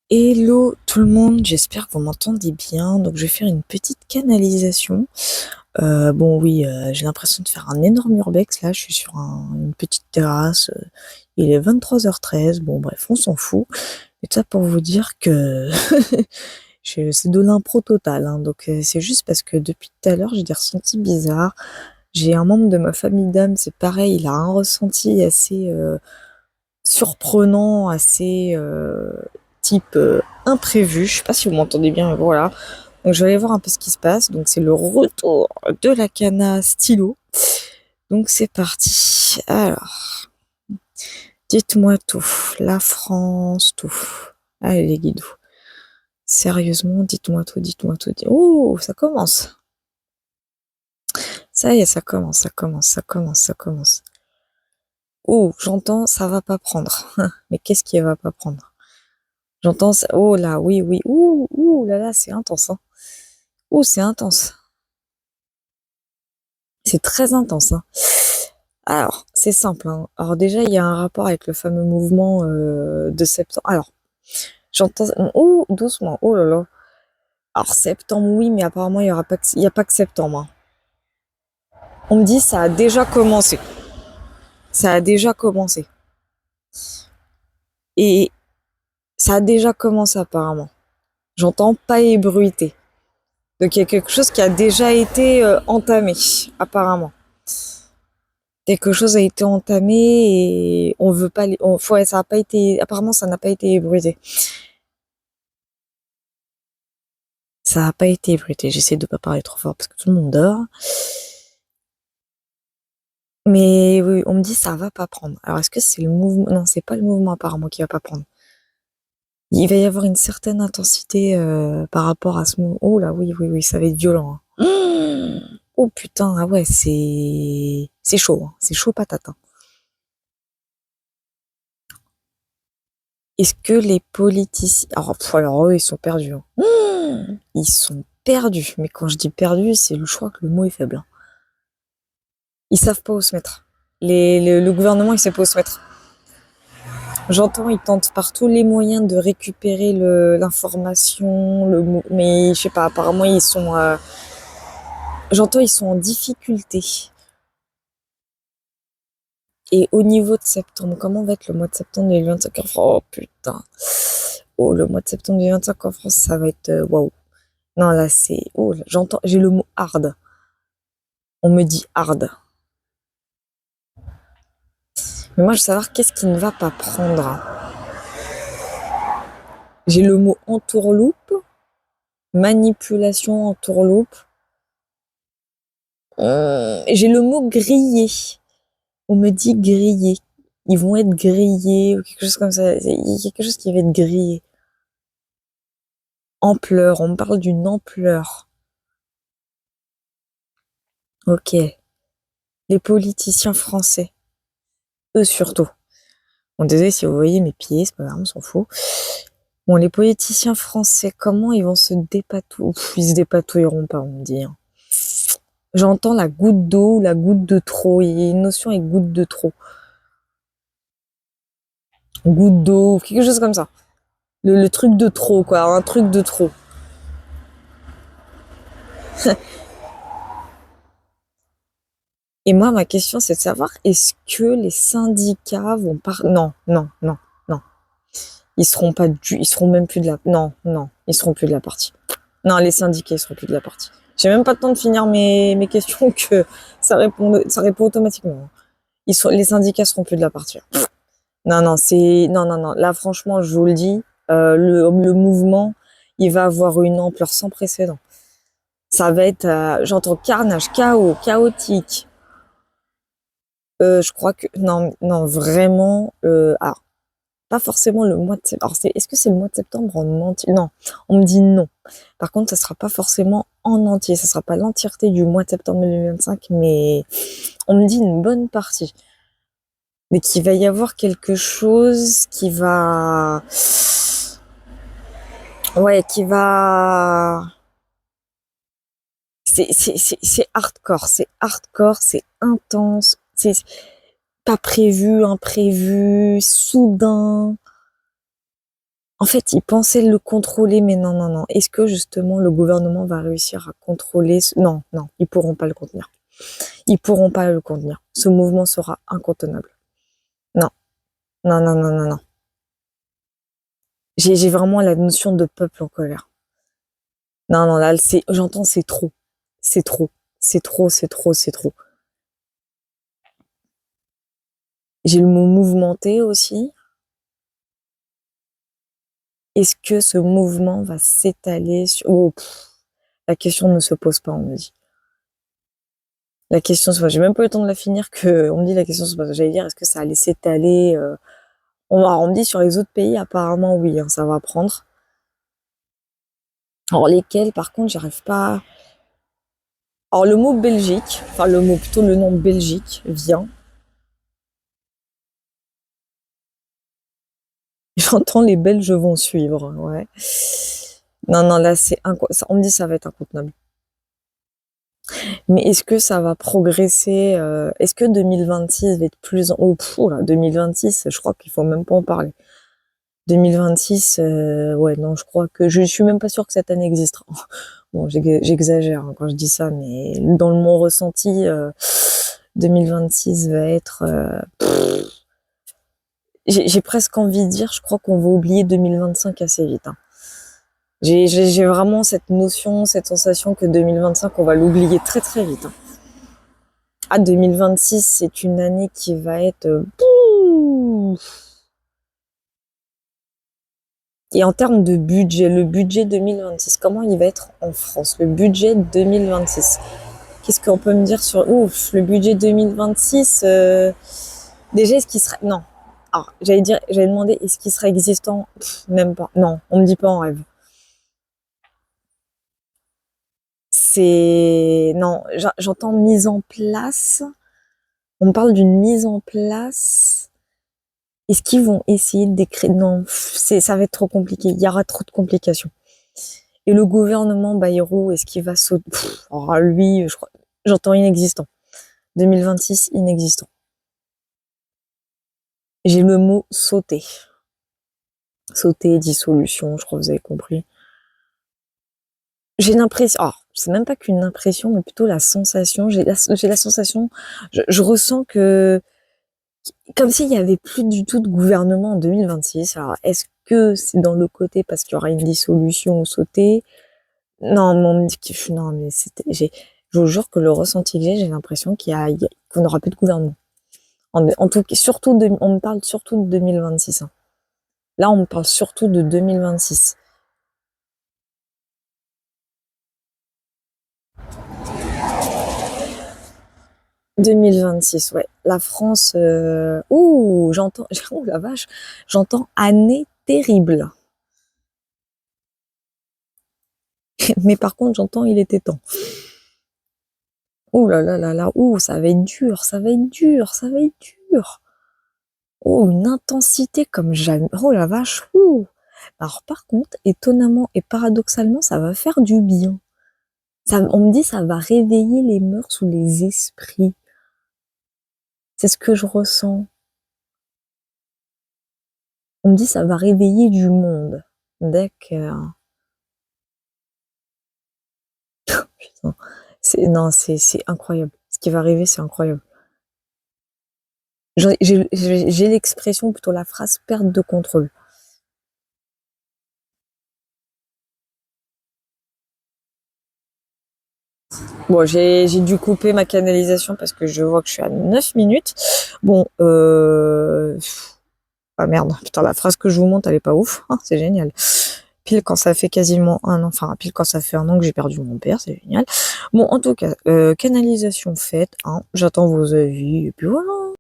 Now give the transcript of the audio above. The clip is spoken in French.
Hello tout le monde, j'espère que vous m'entendez bien. Donc je vais faire une petite canalisation. Bon oui, j'ai l'impression de faire un énorme urbex là, je suis sur une petite terrasse. Il est 23h13, bon bref, on s'en fout. Et tout ça pour vous dire que c'est de l'impro total, hein. Donc c'est juste parce que depuis tout à l'heure j'ai des ressentis bizarres. J'ai un membre de ma famille d'âme, c'est pareil, il a un ressenti assez surprenant, assez type imprévu. Je sais pas si vous m'entendez bien, mais voilà. Donc je vais aller voir un peu ce qui se passe. Donc c'est le retour de la cana stylo. Donc c'est parti. Alors, dites-moi tout. La France, tout. Allez les guides. Sérieusement, dites-moi tout, dites-moi tout. Oh, ça commence. Ça y est, ça commence, ça commence, ça commence, ça commence. Oh, j'entends, ça va pas prendre. Mais qu'est-ce qui va pas prendre? J'entends ça. Oh là, oui, oui. Ouh là là, c'est intense, hein. Ouh, c'est intense. C'est très intense, hein. Alors, c'est simple, hein. Alors déjà, il y a un rapport avec le fameux mouvement de septembre. Alors, j'entends. Oh, doucement. Oh là là. Alors, septembre, oui, mais apparemment, il y a pas que septembre, hein. On me dit, ça a déjà commencé. Ça a déjà commencé. Et ça a déjà commencé, apparemment. J'entends pas ébruité. Donc, il y a quelque chose qui a déjà été entamé, apparemment. Quelque chose a été entamé et on veut pas, ouais, ça a pas été, apparemment, ça n'a pas été ébruité. Ça n'a pas été ébruité. J'essaie de pas parler trop fort parce que tout le monde dort. Mais oui, on me dit ça va pas prendre. Alors est-ce que c'est le mouvement? Non, c'est pas le mouvement apparemment qui va pas prendre. Il va y avoir une certaine intensité par rapport à ce mouvement. Oh là, oui, oui, oui, ça va être violent, hein. Oh putain, ah ouais, c'est chaud, hein. C'est chaud patate, hein. Est-ce que les politiciens... alors eux, ils sont perdus, hein. Ils sont perdus. Mais quand je dis perdus, je crois que le mot est faible, hein. Ils savent pas où se mettre. Le gouvernement, il sait pas où se mettre. J'entends, ils tentent par tous les moyens de récupérer l'information, mais je sais pas, apparemment ils sont, j'entends, ils sont en difficulté. Et au niveau de septembre, comment va être le mois de septembre 2025 en France? Oh putain. Oh, le mois de septembre 2025 en France, ça va être, waouh. Non, là, oh, j'entends, j'ai le mot hard. On me dit hard. Mais moi, je veux savoir qu'est-ce qui ne va pas prendre. J'ai le mot entourloupe, manipulation entourloupe. J'ai le mot grillé. On me dit grillé. Ils vont être grillés ou quelque chose comme ça. Il y a quelque chose qui va être grillé. Ampleur. On me parle d'une ampleur. Ok. Les politiciens français. Eux surtout. Bon, désolé si vous voyez mes pieds, c'est pas grave, on s'en fout. Bon, les politiciens français, comment ils vont se dépatouiller? Ils se dépatouilleront pas, on me dit, hein. J'entends la goutte d'eau ou la goutte de trop. Il y a une notion avec goutte de trop. Goutte d'eau, quelque chose comme ça. Le truc de trop, quoi. Un truc de trop. Et moi, ma question, c'est de savoir, est-ce que les syndicats vont non, non, non, non. Ils seront même plus de la, non, non, ils seront plus de la partie. Non, les syndicats, ils seront plus de la partie. J'ai même pas le temps de finir mes questions que ça répond automatiquement. Les syndicats seront plus de la partie. Non, non, non, non, non. Là, franchement, je vous le dis, le mouvement, il va avoir une ampleur sans précédent. Ça va être, j'entends carnage, chaos, chaotique. Je crois que non, non, vraiment. Alors, pas forcément le mois de septembre. Alors, est-ce que c'est le mois de septembre en entier? Non, on me dit non. Par contre, ça sera pas forcément en entier. Ça sera pas l'entièreté du mois de septembre 2025, mais on me dit une bonne partie. Mais qu'il va y avoir quelque chose qui va, ouais, qui va. C'est hardcore, c'est intense, c'est pas prévu, imprévu, soudain. En fait, ils pensaient le contrôler, mais non, non, non. Est-ce que justement le gouvernement va réussir à contrôler Non, non, ils pourront pas le contenir. Ils pourront pas le contenir. Ce mouvement sera incontenable. Non, non, non, non, non, non. J'ai vraiment la notion de peuple en colère. Non, non, là, j'entends, c'est trop. C'est trop. C'est trop, c'est trop, c'est trop. J'ai le mot mouvementé aussi. Est-ce que ce mouvement va s'étaler sur... Oh, la question ne se pose pas, on me dit. La question se pose. J'ai même pas eu le temps de la finir que on me dit la question se pose. J'allais dire, est-ce que ça allait s'étaler on me dit sur les autres pays, apparemment oui, hein, ça va prendre. Alors lesquels, par contre, j'arrive pas. Alors le mot Belgique, enfin le mot plutôt le nom Belgique vient. J'entends les Belges vont suivre, ouais. Non, non, là on me dit ça va être incontenable. Mais est-ce que ça va progresser est-ce que 2026 va être plus oh, là, 2026, je crois qu'il faut même pas en parler. 2026, ouais, non, je crois que je suis même pas sûre que cette année existera. Bon, j'exagère hein, quand je dis ça, mais dans mon ressenti, 2026 va être. J'ai presque envie de dire, je crois qu'on va oublier 2025 assez vite. Hein. J'ai vraiment cette notion, cette sensation que 2025, on va l'oublier très très vite. Hein. Ah, 2026, c'est une année qui va être... Et en termes de budget, le budget 2026, comment il va être en France? Le budget 2026. Qu'est-ce qu'on peut me dire sur... Ouf, le budget 2026, déjà, est-ce qu'il serait... Non. Alors, j'allais demander, est-ce qu'il serait existant? Même pas. Non, on me dit pas en rêve. Non, j'entends mise en place. On me parle d'une mise en place. Est-ce qu'ils vont essayer de décrire? Non, ça va être trop compliqué. Il y aura trop de complications. Et le gouvernement Bayrou, est-ce qu'il va sauter? Alors lui, je crois, j'entends inexistant. 2026, inexistant. J'ai le mot sauter. Sauter, dissolution, je crois que vous avez compris. J'ai l'impression, c'est même pas qu'une impression, mais plutôt la sensation. J'ai la sensation, je ressens que, comme s'il y avait plus du tout de gouvernement en 2026. Alors, est-ce que c'est dans le côté parce qu'il y aura une dissolution ou sauter? Non, mais on me dit que, non, mais je vous jure que le ressenti que j'ai l'impression qu'on n'aura plus de gouvernement. En tout cas, on me parle surtout de 2026. Hein. Là, on me parle surtout de 2026. 2026, ouais. La France, j'entends, oh la vache, j'entends année terrible. Mais par contre, j'entends il était temps. Ouh là là là là, ça va être dur, ça va être dur, ça va être dur. Oh, une intensité comme jamais. Oh la vache, ouh. Alors par contre, étonnamment et paradoxalement, ça va faire du bien. On me dit ça va réveiller les mœurs ou les esprits. C'est ce que je ressens. On me dit ça va réveiller du monde. D'accord. Putain. Non, c'est incroyable. Ce qui va arriver, c'est incroyable. J'ai l'expression, plutôt la phrase perte de contrôle. Bon, j'ai dû couper ma canalisation parce que je vois que je suis à 9 minutes. Bon, ah merde, putain, la phrase que je vous montre, elle est pas ouf. Ah, c'est génial. Pile quand ça fait quasiment un an, enfin, pile quand ça fait un an que j'ai perdu mon père, c'est génial. Bon, en tout cas, canalisation faite, hein, j'attends vos avis, et puis voilà.